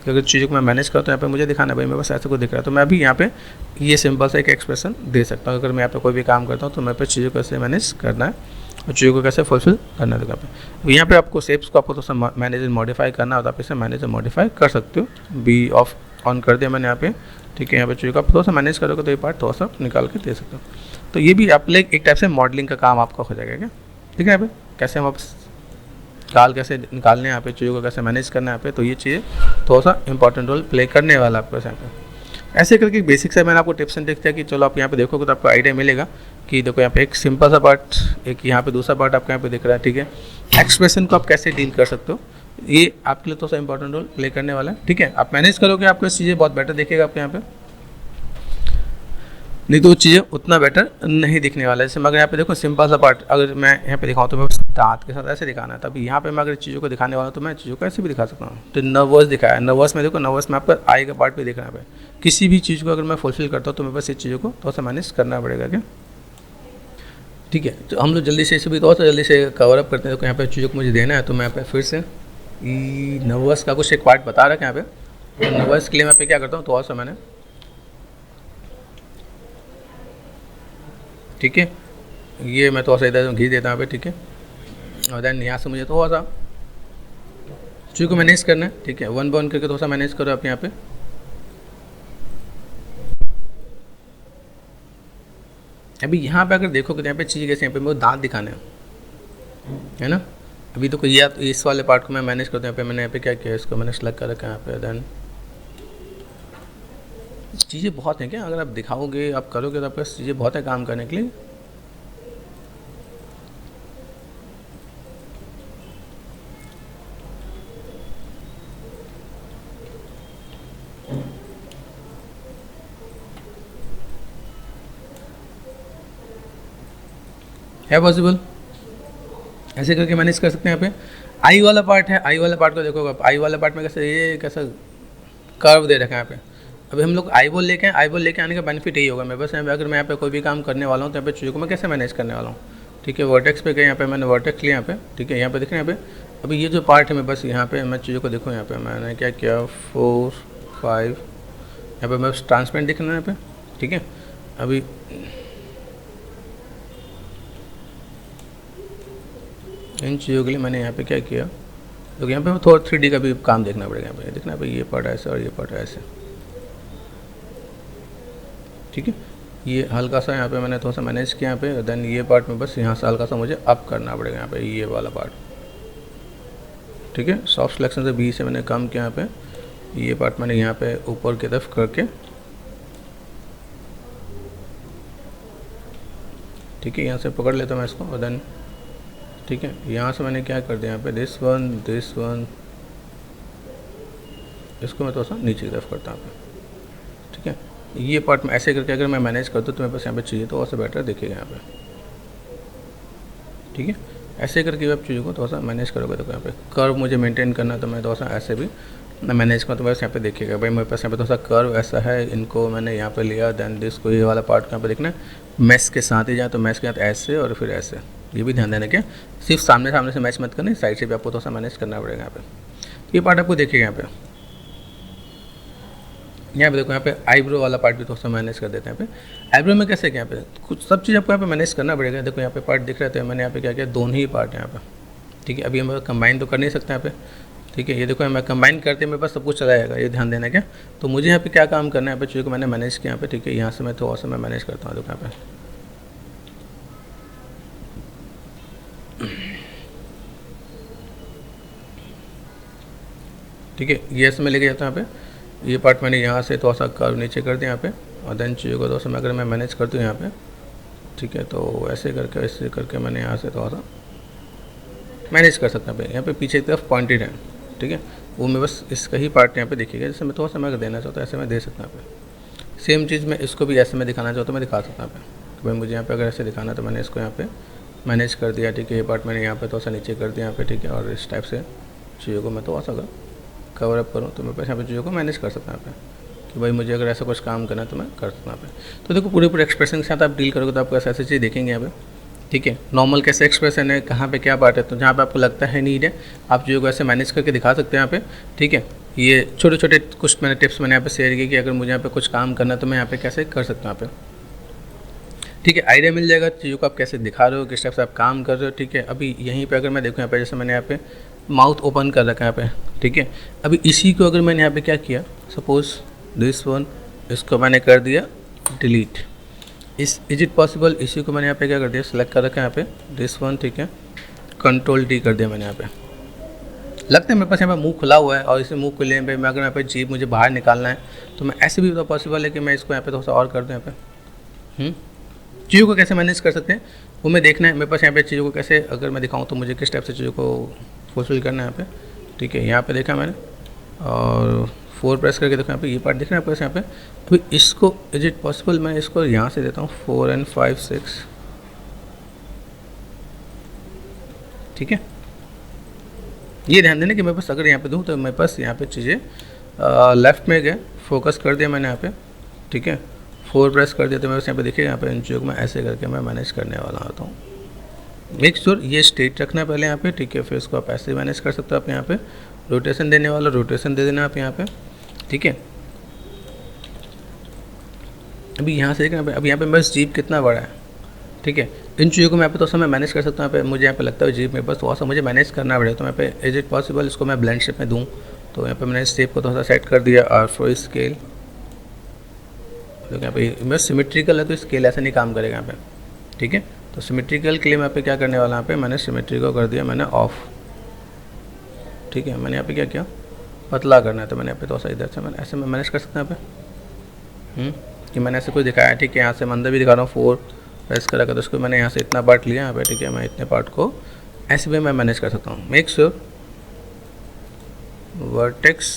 क्योंकि चीज़ों को मैं मैनेज करता हूँ यहाँ पे मुझे दिखाना है। भाई मेरे पास ऐसे को दिख रहा है तो मैं अभी यहाँ पे ये सिंपल सा एक एक्सप्रेशन दे सकता हूँ। अगर मैं यहाँ पे कोई भी काम करता हूँ तो मेरे पे चीज़ों को कैसे मैनेज करना है और चीज़ों को कैसे फुलफिल करना है। यहाँ पे आपको शेप्स को आपको थोड़ा सा मैनेज एंड मॉडिफाई करना होता है, आप इसे मैनेज एंड मॉडिफाई कर सकते हो। बी ऑफ ऑन कर दिया मैंने यहाँ पे। ठीक है, यहाँ पे चीज़ों को आप थोड़ा सा मैनेज करोगे तो ये पार्ट थोड़ा सा निकाल के दे सकते हो। तो ये भी आप एक टाइप से मॉडलिंग का काम आपका हो जाएगा क्या। ठीक है, यहाँ पे कैसे हम आप गाल कैसे निकालने हैं यहाँ पे, चीज़ों को कैसे मैनेज करना है यहाँ पे, तो ये चीज़ें थोड़ा सा इंपॉर्टेंट रोल प्ले करने वाला आपको यहाँ पे। ऐसे करके बेसिक से मैंने आपको टिप्स एंड ट्रिक्स दिया कि चलो आप यहाँ पे देखोगे तो आपको आइडिया मिलेगा कि देखो यहाँ पे एक सिंपल सा पार्ट, एक यहाँ पे दूसरा पार्ट आपको यहाँ पे दिख रहा है। ठीक है, एक्सप्रेशन को आप कैसे डील कर सकते हो, ये आपके लिए थोड़ा सा इंपॉर्टेंट रोल प्ले करने वाला है। ठीक है, आप मैनेज करोगे आपको चीज़ें बहुत बेटर देखेगा आपके यहाँ पे। नहीं तो वो चीज़ें उतना बेटर नहीं दिखने वाला है। जैसे मैं अगर यहाँ पे देखो सिंपल सा पार्ट अगर मैं यहाँ पे दिखाऊँ तो मैं दांत के साथ ऐसे दिखाना है, तभी यहाँ पे मैं अगर चीज़ों को दिखाने वाला हूँ तो मैं चीज़ों को ऐसे भी दिखा सकता हूँ। तो नर्वस दिखाया, नर्वस में देखो, नर्वस में आपका आई का पार्ट भी दिखना है। किसी भी चीज़ को अगर मैं फुलफिल करता हूँ तो मेरे पास इस चीज़ों को थोड़ा सा मैनेज करना पड़ेगा क्या, ठीक है। तो हम लोग जल्दी से इसे भी थोड़ा सा जल्दी से कवर अप करते हैं। तो यहाँ पे चीज़ों को मुझे देना है तो मैं यहाँ पे फिर से नर्वस का कुछ एक पार्ट बता रहा है यहाँ पे। तो नर्वस के लिए मैं पे क्या करता हूँ, थोड़ा सा मैंने, ठीक है, ये मैं थोड़ा सा इधर घी देता हूँ यहाँ पे, ठीक है। और देन यहाँ से मुझे थोड़ा सा चीज़ को मैनेज करना है, ठीक है। वन बाय वन करके थोड़ा सा मैनेज करो आप यहाँ पे। अभी यहाँ पे अगर देखो कि यहाँ पे चीज़ कैसे, यहाँ पे मेरे दांत दिखाने है ना। अभी तो या तो इस वाले पार्ट को मैं मैनेज करता हूँ। यहाँ पे मैंने यहाँ पे क्या किया, इसको मैंने सेलेक्ट कर रखा है यहाँ पे। देन चीज़ें बहुत हैं क्या, अगर आप दिखाओगे आप करोगे तो आपके पास चीज़ें बहुत है काम करने के लिए। है पॉसिबल, ऐसे करके मैनेज कर सकते हैं। यहाँ पे आई वाला पार्ट है, आई वाला पार्ट को देखोगे आप, आई वाला पार्ट में कैसे ये कैसा कर्व दे रखा है यहाँ पे। अभी हम लोग आई बॉल लेके आए, आई बॉल लेके आने का बेनिफिट यही होगा मेरे पास। यहाँ पे अगर मैं यहाँ पे कोई भी काम करने वाला हूँ तो यहाँ पे चीज़ों को मैं कैसे मैनेज करने वाला हूँ, ठीक है। वर्टेक्स पे गए, यहाँ पे मैंने वर्टेक्स लिया यहाँ पे, ठीक है। यहाँ पे देख रहे हैं यहाँ पे अभी ये जो पार्ट है मैं बस यहाँ पे मैं चीज़ों को देखूँ। यहाँ पे मैंने क्या किया 4 5, यहाँ पे मैं ट्रांसपेरेंट दिख रहा है यहाँ पे, ठीक है। अभी इन चीज़ों के लिए मैंने यहाँ पे क्या किया, तो यहाँ पे थोड़ा 3D का भी काम देखना पड़ेगा। यहाँ पे देखना भाई ये पार्ट ऐसे और ये पार्ट ऐसे, ठीक है। ये हल्का सा यहाँ पे मैंने थोड़ा सा मैनेज किया यहाँ पे। देन ये पार्ट में बस यहाँ से हल्का सा मुझे अप करना पड़ेगा यहाँ पे, ये वाला पार्ट, ठीक है। सॉफ्ट सिलेक्शन से बी से मैंने कम किया यहाँ पे। ये पार्ट मैंने यहाँ पे ऊपर की तरफ करके, ठीक है, यहाँ से पकड़ लेता हूँ मैं इसको। और देन ठीक है, यहाँ से मैंने क्या कर दिया यहाँ पे दिस वन, इसको मैं थोड़ा सा नीचे की तरफ करता हूँ, ठीक है। ये पार्ट में ऐसे करके अगर मैं मैनेज कर दूँ तो मेरे पास यहाँ पे चाहिए तो और से बेटर दिखेगा यहाँ पे, ठीक है। ऐसे करके आप चीज़ों को थोड़ा सा मैनेज करोगे तो यहाँ पे कर्व मुझे मेंटेन करना, तो मैं थोड़ा सा ऐसे भी मैं मैनेज करूँ तो बस यहाँ पे देखिएगा भाई मेरे पास यहाँ पे थोड़ा सा कर्व ऐसा है, इनको मैंने यहाँ पे लिया। देन दिस को ये वाला पार्ट यहाँ पे देखना मैच के साथ ही जाए, तो मैच के साथ ऐसे और फिर ऐसे, ये भी ध्यान देना क्या सिर्फ सामने से मैच मत करना, साइड से भी आपको थोड़ा सा मैनेज करना पड़ेगा यहाँ पे। ये पार्ट आपको देखिएगा यहाँ पे देखो यहाँ पे आईब्रो वाला पार्ट भी थोड़ा सा मैनेज कर देते हैं यहाँ पे। आईब्रो में कैसे क्या यहाँ पे कुछ सब चीज़ आपको यहाँ पे मैनेज करना पड़ेगा। देखो यहाँ पे पार्ट दिख रहे थे, मैंने यहाँ पे क्या किया दोनों ही पार्ट यहाँ पे, ठीक है। अभी हम कंबाइन तो कर नहीं सकते यहाँ पे, ठीक है। ये देखो मैं कंबाइन करते मेरे पास सब कुछ चला जाएगा, ये ध्यान देना क्या। तो मुझे यहाँ पे क्या काम करना है यहाँ पे चीज़ों को मैंने मैनेज किया यहाँ पे, ठीक है। यहाँ से मैं थोड़ा सा मैं मैनेज करता हूँ, देखो यहाँ पे ठीक है। ये ऐसे मैं लेके जाता हूँ यहाँ पे। ये पार्ट मैंने यहाँ से थोड़ा सा कर्व नीचे कर दिया यहाँ पे। और देन चीज़ों को थोड़ा सा मैं अगर मैं मैनेज करती हूँ यहाँ पे, ठीक है। तो ऐसे करके मैंने यहाँ से थोड़ा सा मैनेज कर सकता हूँ। यहाँ पे पीछे की तरफ पॉइंटेड है, ठीक है। वो मैं बस इसका ही पार्ट यहाँ पे देखिएगा। जैसे मैं थोड़ा सा मैं अगर देना चाहता हूँ ऐसे मैं दे सकता हूँ यहाँ पे। सेम चीज़ मैं इसको भी ऐसे मैं दिखाना चाहता हूँ मैं दिखा सकता हूँ यहाँ पे। तो भाई मुझे यहाँ पे अगर ऐसे दिखाना तो मैंने इसको यहाँ पे मैनेज कर दिया, ठीक है। ये पार्ट मैंने यहाँ पे थोड़ा सा नीचे कर दिया यहाँ पे, ठीक है। और इस टाइप से चीज़ों को मैं थोड़ा सा अगर कवर अप करूँ तो मैं यहाँ पे चीज़ों को मैनेज कर सकता हूँ यहाँ पे, कि भाई मुझे अगर ऐसा कुछ काम करना है तो मैं कर सकता हूँ यहाँ पे। तो देखो पूरे एक्सप्रेशन के साथ आप डील करोगे तो आपको ऐसे चीज़ देखेंगे यहाँ पे, ठीक है। नॉर्मल कैसे एक्सप्रेशन है, कहाँ पे क्या पार्ट है, तो जहाँ पे आपको लगता है नीड है आप चीज़ों को ऐसे मैनेज करके दिखा सकते हैं यहाँ पे, ठीक है। ये छोटे छोटे कुछ मैंने टिप्स मैंने यहाँ पे शेयर किए कि अगर मुझे यहाँ पे कुछ काम करना है तो मैं यहाँ पे कैसे कर सकता हूँ यहाँ पे, ठीक है। आइडिया मिल जाएगा चीज़ों को आप कैसे दिखा रहे हो, किस टाइप से आप काम कर रहे हो, ठीक है। अभी यहीं पे अगर मैं देखूँ यहाँ पे जैसे मैंने यहाँ पे माउथ ओपन कर रखा है यहाँ पे, ठीक है। अभी इसी को अगर मैंने यहाँ पे क्या किया, सपोज दिस वन, इसको मैंने कर दिया डिलीट, इज इट पॉसिबल। इसी को मैंने यहाँ पे क्या कर दिया सेलेक्ट कर रखा है यहाँ पे दिस वन, ठीक है। कंट्रोल डी कर दिया मैंने यहाँ पे। लगता है मेरे पास यहाँ पे मुंह खुला हुआ है और इसे मुंह खुले पे मैं अगर यहाँ पे जीभ मुझे बाहर निकालना है तो मैं ऐसे भी तो पॉसिबल है कि मैं इसको यहाँ पे थोड़ा सा और कर दूँ यहाँ पे। चीज़ों को कैसे मैनेज कर सकते हैं वो मैं देखना है मेरे पास यहाँ पे। चीज़ों को कैसे अगर मैं दिखाऊँ तो मुझे किस टाइप से चीज़ों को फुलफिल करना है यहाँ पे, ठीक है। यहाँ पे देखा मैंने और 4 प्रेस करके देखो यहाँ पे ये पार्ट दिख रहा है आपको यहाँ पे। अभी इसको इज इट पॉसिबल मैं इसको यहाँ से देता हूँ 4 and 5 6, ठीक है। ये ध्यान देना कि मेरे पास अगर यहाँ पे दूँ तो मेरे पास यहाँ पे चीज़ें लेफ़्ट में गए, फोकस कर दिया मैंने यहाँ पे, ठीक है। 4 प्रेस कर दिया तो मेरे पास यहाँ पे देखिए यहाँ पे इन चीज़ों को मैं ऐसे करके मैं मैनेज करने वाला होता हूँ। मेक श्योर ये स्ट्रेट रखना है पहले यहाँ पे, ठीक है। फिर इसको आप ऐसे मैनेज कर सकते हो। आप यहाँ पे रोटेशन देने वाला रोटेशन दे देना आप यहाँ पे, ठीक है। अभी यहाँ से देखना, अभी यहाँ पे मेरा जीप कितना बड़ा है, ठीक है। इन चीज़ों को मैं यहाँ पे तो समय मैनेज कर सकता हूँ। यहाँ पे मुझे यहाँ पे लगता है जीप मेरे पास थोड़ा सा मुझे मैनेज करना पड़ेगा, तो मैं पे इज इट पॉसिबल इसको मैं ब्लेंड शेप में दूँ। तो यहाँ पे मैंने शेप को थोड़ा सा सेट कर दिया R4 स्केल, तो यहाँ पे मैं सिमेट्रिकल है तो स्केल ऐसा नहीं काम करेगा यहाँ पे, ठीक है। तो सिमेट्रिकल के लिए मैं यहाँ पे क्या करने वाला, यहाँ पे मैंने सिमेट्री को कर दिया मैंने ऑफ, ठीक है। मैंने यहाँ पे क्या किया, पतला करना है तो मैंने यहाँ पे थोड़ा सा इधर से मैंने ऐसे मैं मैनेज कर सकता हूँ यहाँ पे, कि मैंने ऐसे कुछ दिखाया, ठीक है। यहाँ से मैं अंदर भी दिखा रहा हूँ 4 प्रेस करा तो उसको मैंने यहाँ से इतना पार्ट लिया यहाँ पे, ठीक है। मैं इतने पार्ट को ऐसे भी मैं मैनेज कर सकता हूँ। मेक श्योर वर्टेक्स,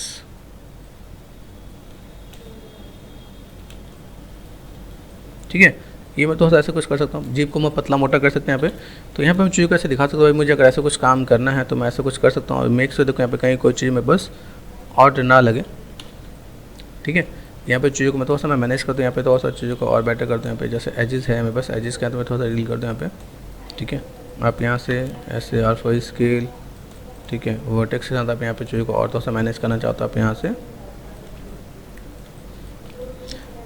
ठीक है। ये मैं थोड़ा सा ऐसे कुछ कर सकता हूँ। जीप को मैं पतला मोटा कर सकते हैं यहाँ पे। तो यहाँ पे मैं चीज़ को ऐसे दिखा सकता हूँ, भाई मुझे अगर ऐसे कुछ काम करना है तो मैं ऐसे कुछ कर सकता हूँ। और मेक श्योर देखो यहाँ पे कहीं कोई चीज़ में बस ऑड ना लगे, ठीक है। यहाँ पे चीज़ों को मैं थोड़ा सा मैं मैनेज करता हूँ, यहाँ पे थोड़ा सा चीज़ों को और बेटर करता हूँ। यहाँ पे जैसे एजेस है मेरे पास, एजेस का तो मैं थोड़ा सा डील करता हूँ यहाँ पे, ठीक है। आप यहाँ से ऐसे R4 स्केल, ठीक है, वर्टेक्स के साथ आप यहाँ पे चीज़ों को और थोड़ा सा मैनेज करना चाहता हूँ आप यहाँ से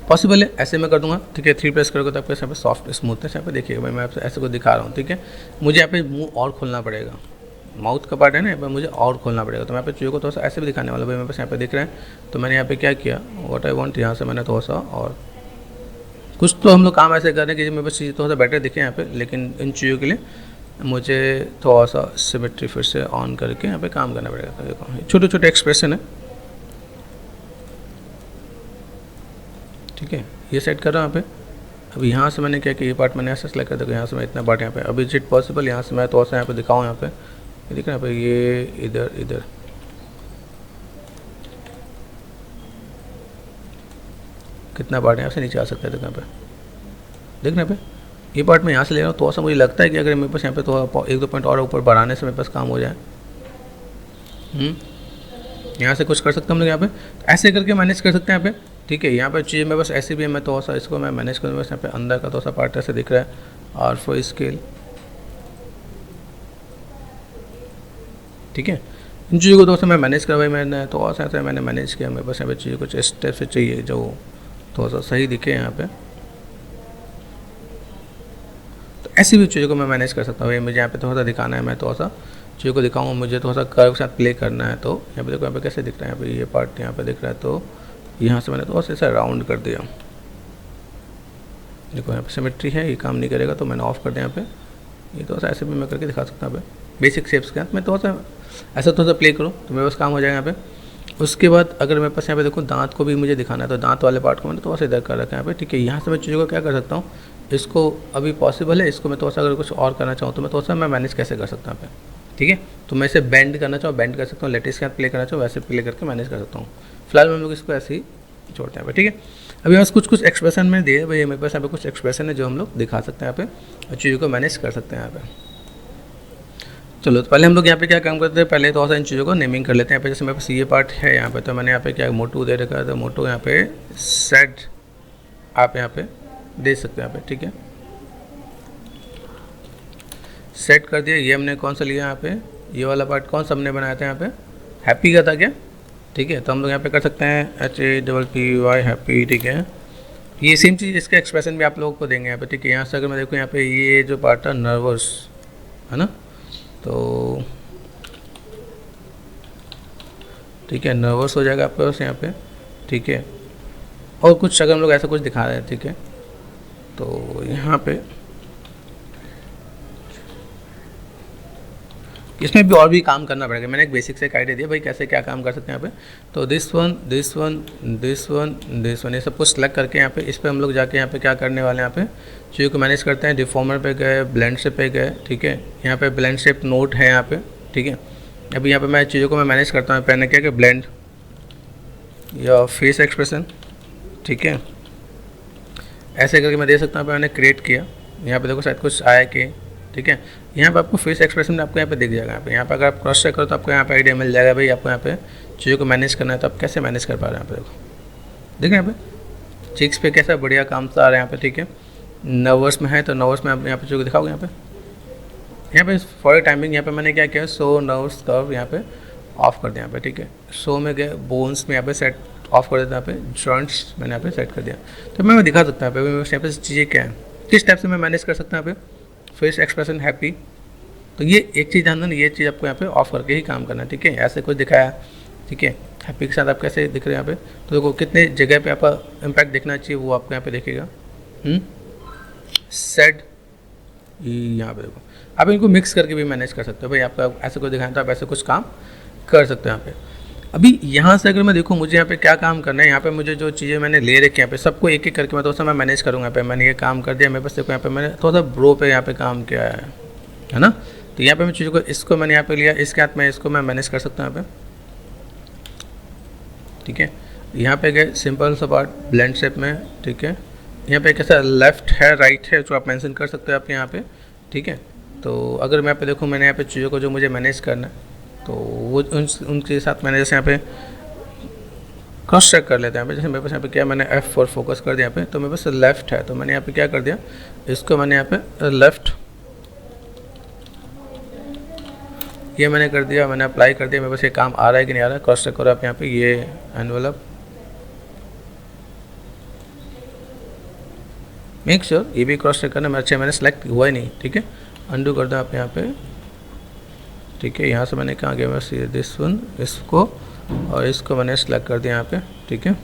पॉसिबल है ऐसे मैं कर दूंगा, ठीक है। 3 प्रेस करोगे तो आपको यहाँ पे सॉफ्ट स्मूथनेस यहाँ पे देखिएगा। भाई मैं आपसे ऐसे को दिखा रहा हूँ, ठीक है। मुझे यहाँ पे मुंह और खोलना पड़ेगा, माउथ का पार्ट है ना, यहाँ पे मुझे और खोलना पड़ेगा। तो मैं यहाँ पे चीज़ों को थोड़ा सा ऐसे भी दिखाने वाला, भाई मेरे पास यहाँ पे दिख रहा है। तो मैंने यहाँ पे क्या किया, व्हाट आई वांट, यहाँ से मैंने थोड़ा सा और कुछ तो हम लोग काम ऐसे कर रहे हैं कि मेरे पास चीज़ थोड़ा सा बेटर दिखे यहाँ पे। लेकिन इन चीज़ों के लिए मुझे थोड़ा सा सिमेट्री फिर से ऑन करके यहाँ पे काम करना पड़ेगा। तो देखो छोटे छोटे एक्सप्रेशन है, ठीक है। ये सेट कर रहा हूँ यहाँ पे। अब यहाँ से मैंने क्या किया, ये पार्ट मैंने ऐसे सेलेक्ट कर दिया, यहाँ से मैं इतना पार्ट यहाँ पे। अभी इज इट पॉसिबल यहाँ से मैं थोड़ा सा यहाँ पे दिखाऊँ, यहाँ पे ये दिख रहा है यहाँ पे, ये इधर इधर कितना पार्ट यहाँ से नीचे आ सकता है, देखो यहाँ पे, देखना पे ये पार्ट मैं यहाँ से ले रहा हूँ। थोड़ा सा मुझे लगता है कि अगर मेरे पास यहाँ पे थोड़ा 1-2 पॉइंट और ऊपर बढ़ाने से मेरे पास काम हो जाए, यहाँ से कुछ कर सकते हैं हम लोग यहाँ पे। तो ऐसे करके मैनेज कर सकते हैं यहाँ पे, ठीक है। यहाँ पे चीज़ें मैं बस ऐसे भी है, मैं थोड़ा सा इसको मैं मैनेज करूँगा। बस यहाँ पे अंदर का थोड़ा सा पार्ट ऐसे दिख रहा है R4 स्केल, ठीक है। इन चीज़ों को थोड़ा सा मैं मैनेज करवाई, मैंने थोड़ा सा ऐसे मैंने मैनेज किया। मेरे पास यहाँ पे चीज़ें कुछ इस टाइप से चाहिए जो थोड़ा सा सही दिखे यहाँ पे। तो ऐसी भी चीज़ों को मैं मैनेज कर सकता हूँ। मुझे यहाँ पे थोड़ा सा दिखाना है, मैं थोड़ा सा चीज़ों को दिखाऊँ, मुझे थोड़ा सा कर्व के साथ प्ले करना है। तो यहाँ पे देखो यहाँ पे कैसे दिख रहा है, यहाँ पे ये पार्ट यहाँ पे दिख रहा है। तो यहाँ से मैंने थोड़ा सा ऐसा राउंड कर दिया, देखो यहाँ पे सिमेट्री है, ये काम नहीं करेगा तो मैंने ऑफ कर दिया यहाँ पे। ये थोड़ा सा ऐसे भी मैं करके दिखा सकता हूँ यहाँ पे बेसिक शेप्स के साथ। मैं थोड़ा सा ऐसा थोड़ा सा प्ले करूँ तो मेरे पास काम हो जाएगा यहाँ पे। उसके बाद अगर मेरे पास यहाँ पे देखो दांत को भी मुझे दिखाना है, तो दांत वाले पार्ट को मैंने थोड़ा सा इधर कर रखा है यहाँ पे, ठीक है। यहाँ से मैं चीज़ों को क्या कर सकता हूँ, इसको अभी पॉसिबल है, इसको मैं थोड़ा सा अगर कुछ और करना चाहूँ तो मैं थोड़ा सा मैं मैनेज कैसे कर सकता हूँ यहाँ पे, ठीक है। तो मैं इसे बेंड करना चाहूँ बेंड कर सकता हूँ, लेटेस्ट के साथ प्ले करना चाहूँ वैसे प्ले करके मैनेज कर सकता हूँ। फिलहाल हम लोग इसको ऐसे ही छोड़ते हैं, ठीक है। अभी बस कुछ कुछ एक्सप्रेशन में दिए, भाई मेरे पास यहाँ पे कुछ एक्सप्रेशन है जो हम लोग दिखा सकते हैं यहाँ पे और चीज़ों को मैनेज कर सकते हैं यहाँ पे। चलो तो पहले हम लोग यहाँ पे क्या काम करते हैं, पहले थोड़ा सा इन चीज़ों को नेमिंग कर लेते हैं। यहाँ पे जैसे मेरे पास ये पार्ट है यहाँ पे, तो मैंने यहाँ पे क्या मोटो दे रखा है, तो मोटो यहाँ पे सेट आप यहाँ पे दे सकते हैं यहाँ पे, ठीक है। सेट कर दिया। ये हमने कौन सा लिया यहाँ पे, ये वाला पार्ट कौन सा हमने बनाया था यहाँ पे, हैप्पी का था क्या, ठीक है। तो हम लोग यहाँ पे कर सकते हैं HAPPY हैप्पी, ठीक है। ये सेम चीज़ इसका एक्सप्रेशन भी आप लोगों को देंगे यहाँ पे, ठीक है। यहाँ से अगर मैं देखूँ यहाँ पे ये जो पार्ट है नर्वस है ना, तो ठीक है नर्वस हो जाएगा आपके पास यहाँ पे, ठीक है। और कुछ अगर हम लोग ऐसा कुछ दिखा रहे हैं, ठीक है, तो यहाँ पे इसमें भी और भी काम करना पड़ेगा। मैंने एक बेसिक से एक आइडिया दिया भाई कैसे क्या काम कर सकते हैं यहाँ पे। तो this one this one this one this one ये सब कुछ सेलेक्ट करके यहाँ पे इस पर हम लोग जाके यहाँ पे क्या करने वाले हैं, यहाँ पे चीज़ों को मैनेज करते हैं। डिफॉर्मर पे गए, ब्लेंड शेप पे गए, ठीक है। यहाँ पे ब्लेंड शेप नोट है यहाँ पे, ठीक है। अभी यहाँ पे मैं चीज़ों को मैं मैनेज करता हूँ। पहले क्या कि ब्लेंड या फेस एक्सप्रेशन, ठीक है। ऐसे करके मैं दे सकता हूँ। मैंने क्रिएट किया, यहाँ पे देखो शायद कुछ आया कि, ठीक है। यहाँ पे आपको फेस एक्सप्रेशन आपको यहाँ पे दिख जाएगा। यहाँ पे अगर आप क्रॉस चेक करो तो आपको यहाँ पे आइडिया मिल जाएगा भाई आपको यहाँ पे चीज़ों को मैनेज करना है तो आप कैसे मैनेज कर पा रहे हैं। यहाँ पे देखो, देख रहे हैं यहाँ पे चिक्स पे कैसा बढ़िया काम आ रहा है यहाँ पे, ठीक है। नर्वस में है तो नर्वस में आप यहाँ पे चीज़ों को दिखाओगे। यहाँ पे फॉर टाइमिंग यहाँ पे मैंने क्या किया, शो नर्व्स कर्व यहाँ पे ऑफ कर दिया यहाँ पे, ठीक है। शो में गए बोन्स में यहाँ पे सेट ऑफ कर देता, यहाँ पे जॉइंट्स मैंने यहाँ पे सेट कर दिया। तो मैं दिखा सकता हूँ यहाँ पे चीज़ें क्या है, किस टाइप से मैं मैनेज कर सकता हूँ यहाँ पे। फेस एक्सप्रेशन हैप्पी, तो ये एक चीज़ ध्यान देना, ये चीज़ आपको यहाँ पे ऑफ करके ही काम करना है, ठीक है। ऐसे कुछ दिखाया, ठीक है। हैप्पी के साथ आप कैसे दिख रहे हैं यहाँ पे, तो देखो कितने जगह पे आपका इम्पैक्ट दिखना चाहिए वो आपको यहाँ पे दिखेगा। सेड, यहाँ पे देखो आप इनको मिक्स करके भी मैनेज कर सकते हो भाई। आपका ऐसे कुछ दिखाएं तो आप ऐसे कुछ काम कर सकते हो यहाँ पे। अभी यहाँ से अगर मैं देखूँ मुझे यहाँ पे क्या काम करना है, यहाँ पे मुझे जो चीज़ें मैंने ले रखी है यहाँ पे सबको एक एक करके मैं थोड़ा सा मैं मैनेज करूँगा। यहाँ पे मैंने ये काम कर दिया, मेरे पास देखो यहाँ पे मैंने थोड़ा सा ब्रो पे यहाँ पे काम किया है ना। तो यहाँ पे मैं चीज़ों को इसको मैंने यहाँ पे लिया, इसके हाथ में इसको मैं मैनेज कर सकता हूँ यहाँ पे, ठीक है। यहाँ पे गए सिंपल सा पार्ट ब्लेंड शेप में, ठीक है। यहाँ पे कैसा लेफ्ट है राइट है जो आप मेंशन कर सकते हो आप यहाँ पे, ठीक है। तो अगर मैं यहाँ पे देखूँ मैंने यहाँ पे चीज़ों को जो मुझे मैनेज करना है तो वो उनके साथ मैंने जैसे यहाँ पे क्रॉस चेक कर लेते हैं। यहाँ पे जैसे मेरे पास यहाँ पे क्या मैंने F4 फोकस कर दिया यहाँ पे, तो मेरे पास लेफ्ट है तो मैंने यहाँ पे क्या कर दिया, इसको मैंने यहाँ पे लेफ्ट ये मैंने कर दिया, मैंने अप्लाई कर दिया। मेरे पास ये काम आ रहा है कि नहीं आ रहा है, क्रॉस चेक करो आप यहाँ पे। ये एनवेलप मेक श्योर ये भी क्रॉस चेक करना, मेरे अच्छे मैंने सेलेक्ट हुआ ही नहीं, ठीक है। अंडू कर दो आप यहाँ पे, ठीक है। यहाँ से मैंने कहाँ गया बस ये दिस वन, इसको और इसको मैंने सेलेक्ट कर दिया यहाँ पे, ठीक है।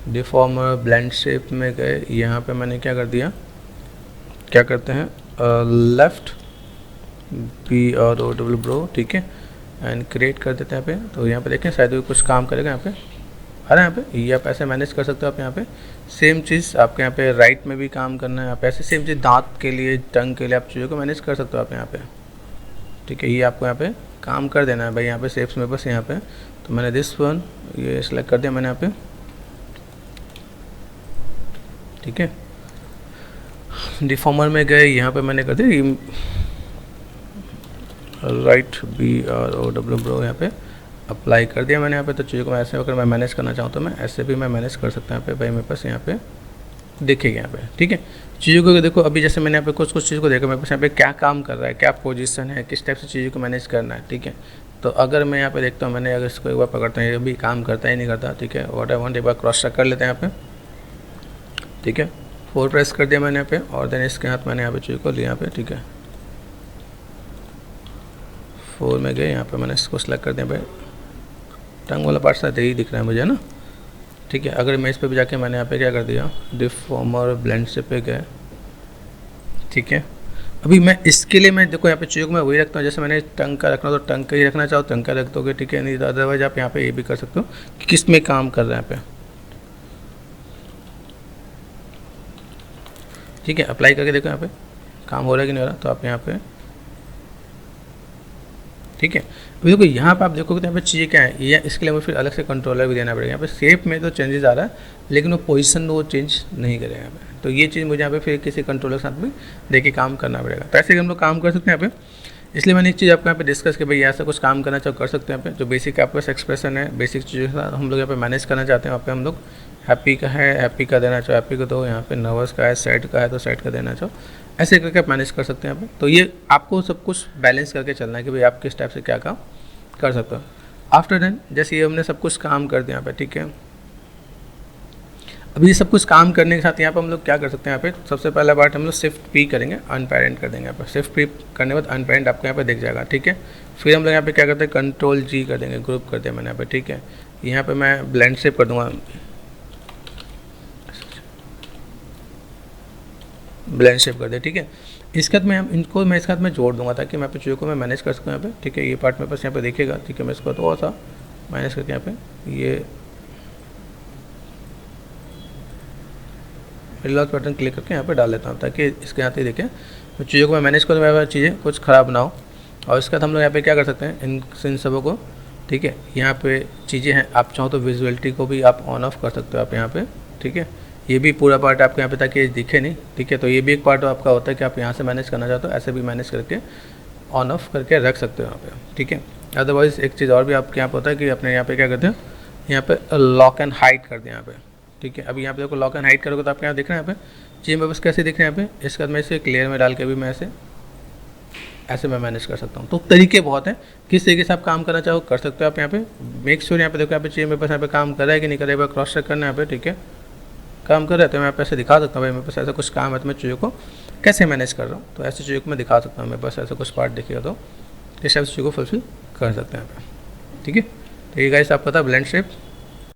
डिफॉर्मर ब्लेंड शेप में गए, यहाँ पे मैंने क्या कर दिया, क्या करते हैं लेफ्ट BRO ब्रो, ठीक है। एंड क्रिएट कर देते हैं यहाँ पे। तो यहाँ पे देखें शायद कुछ काम करेगा यहाँ पे आ रहा है यहाँ पे। ये आप ऐसे मैनेज कर सकते हो आप यहाँ पे। सेम चीज़ आपके यहाँ पे राइट में भी काम करना है आप ऐसे, सेम चीज़ दांत के लिए टंग के लिए आप चीज़ों को मैनेज कर सकते हो आप यहाँ पे, ठीक है। ये आपको यहाँ पे काम कर देना है भाई। यहाँ पे शेप्स में बस यहाँ पे तो मैंने दिस वन ये सेलेक्ट कर दिया मैंने यहाँ पे, ठीक है। डिफॉर्मर में गए, यहाँ पे मैंने कर दिया राइट BRO ब्रो, यहाँ पे अप्लाई कर दिया मैंने यहाँ पे। तो चीज़ों को ऐसे अगर मैं मैनेज करना चाहूँ तो मैं ऐसे भी मैं मैनेज कर सकता हूँ यहाँ पे भाई। मेरे पास यहाँ पे देखिएगा यहाँ पे, ठीक है। चीज़ों को देखो अभी जैसे मैंने यहाँ पे कुछ चीज़ों को देखा, मेरे पास यहाँ पे क्या काम कर रहा है, क्या पोजीशन है, किस टाइप से चीज़ों को मैनेज करना है, ठीक है। तो अगर मैं यहाँ पे देखता हूँ, मैंने अगर इसको एक बार पकड़ता हूँ ये भी काम करता ही नहीं करता, ठीक है। व्हाट आई वांट एक बार क्रॉस चेक कर लेते हैं यहाँ पे, ठीक है। 4 प्रेस कर दिया मैंने यहाँ पे और देन इसके हाथ मैंने यहाँ पे चीज़ों को लिया यहाँ पे, ठीक है। 4 में गए, यहाँ पे मैंने इसको सेलेक्ट कर दिया भाई। टंग वाला पार्ट साथ यही दिख रहा है मुझे ना, ठीक है। अगर मैं इस पे भी जाके मैंने यहाँ पे क्या कर दिया डिफॉर्मर ब्लेंड से पे गए, ठीक है। अभी मैं इसके लिए मैं देखो यहाँ पे चीज़ों को मैं वही रखता हूँ, जैसे मैंने टंग का रखना तो टंग का ही रखना चाहो टंग का रख दोगे, ठीक है। नहीं तो अदरवाइज आप यहाँ पे ये भी कर सकते हो कि किस में काम कर रहे हैं यहाँ पे, ठीक है। अप्लाई करके देखो यहाँ पे काम हो रहा है कि नहीं हो रहा, तो आप यहाँ पे, ठीक है। अभी देखो यहाँ पे आप देखोगे तो यहाँ पे चीज़ें क्या है, ये इसके लिए मुझे फिर अलग से कंट्रोलर भी देना पड़ेगा। यहाँ पे शेप में तो चेंजेस आ रहा है लेकिन वो पोजीशन वो चेंज नहीं करेगा यहाँ पे। तो ये चीज़ मुझे यहाँ पे फिर किसी कंट्रोलर के साथ भी देके काम करना पड़ेगा। तो ऐसे हम लोग काम कर सकते हैं यहाँ पे। इसलिए मैंने एक चीज़ आपको यहाँ पे डिस्कस की भाई ऐसा कुछ काम करना चाहो कर सकते हैं यहाँ पे। जो बेसिक आपके पास एक्सप्रेशन है, बेसिक चीज़ों के साथ हम लोग यहाँ पे मैनेज करना चाहते हैं। वहाँ पे हम लोग हैप्पी का है हैप्पी का देना चाहो हैप्पी को दो, यहाँ पे नर्वस का है सैड का है तो सैड का देना चाहो, ऐसे करके आप मैनेज कर सकते हैं यहाँ पे। तो ये आपको सब कुछ बैलेंस करके चलना है कि भाई आप किस टाइप से क्या काम कर सकते हो। आफ्टर देन जैसे ये हमने सब कुछ काम कर दिया यहाँ पे, ठीक है। अभी ये सब कुछ काम करने के साथ यहाँ पे हम लोग क्या कर सकते हैं, यहाँ पे सबसे पहला पार्ट हम लोग शिफ्ट P करेंगे, अनपेरेंट कर देंगे यहाँ पे। शिफ्ट P करने के बाद अनपेरेंट आपको यहाँ पे दिख जाएगा, ठीक है। फिर हम लोग यहाँ पे क्या करते हैं कंट्रोल G कर देंगे, ग्रुप कर दिया मैंने यहाँ पे, ठीक है। यहाँ पे मैं ब्लेंड शेप कर दूँगा, ब्लेंड शेप कर दिया, ठीक है। इसके बाद मैं इनको मैं इसके साथ में जोड़ दूंगा ताकि मैं पे चीज़ों को मैं मैनेज कर सकूँ यहाँ पे, ठीक है। ये पार्ट मेरे पास यहाँ पे देखिएगा, ठीक है। मैं इसको थोड़ा सा मैनेज करके यहाँ पे ये लॉस बटन क्लिक करके यहाँ पे डाल लेता हूँ ताकि इसके यहाँ से देखें तो चीज़ों को मैं मैनेज करूँ, मेरे चीज़ें कुछ ख़राब ना हो। और इसके बाद हम लोग यहाँ पे क्या कर सकते हैं इन सबों को ठीक है। यहाँ पे चीज़ें हैं, आप चाहो तो विजुअलिटी को भी आप ऑन ऑफ कर सकते हो आप यहाँ पे, ठीक है। ये भी पूरा पार्ट आपके यहाँ पे ताकि दिखे नहीं, ठीक है। तो ये भी एक पार्ट आपका होता है कि आप यहाँ से मैनेज करना चाहते हो, ऐसे भी मैनेज करके ऑन ऑफ करके रख सकते हो यहाँ पे, ठीक है। अदरवाइज़ एक चीज़ और भी आपके यहाँ पे होता है कि अपने यहाँ पे क्या करते हैं, यहाँ पे लॉक एंड हाइड कर दें यहाँ पे, ठीक है। अभी यहाँ पे देखो लॉक एंड हाइड करोगे तो आपके यहाँ दिख रहा है यहाँ पे चीज़ में बस कैसे दिख रहे हैं यहाँ पे। इसके बाद मैं इसे एक लेयर में डाल के भी मैं ऐसे मैं मैनेज कर सकता हूँ। तो तरीके बहुत हैं, किस तरीके से आप काम करना चाहो कर सकते हो आप यहाँ पे। मेक श्योर यहाँ पे देखो यहाँ पे चाहिए मेरे पास यहाँ पे काम कर रहा है कि नहीं कर रहा है, क्रॉस चेक करना है यहाँ पे, ठीक है। काम कर रहा है तो मैं यहाँ पे ऐसे दिखा सकता हूँ भाई मेरे पास ऐसा कुछ काम है तो मैं चीज़ों को कैसे मैनेज कर रहा हूँ, तो ऐसी चीज़ों को मैं दिखा सकता हूँ। मेरे पास ऐसा कुछ पार्ट दिखेगा तो इस टाइप से चीज़ों को फुलफिल कर सकते हैं यहाँ पे, ठीक है। तो ये गाइस आपका था ब्लेंड शेप।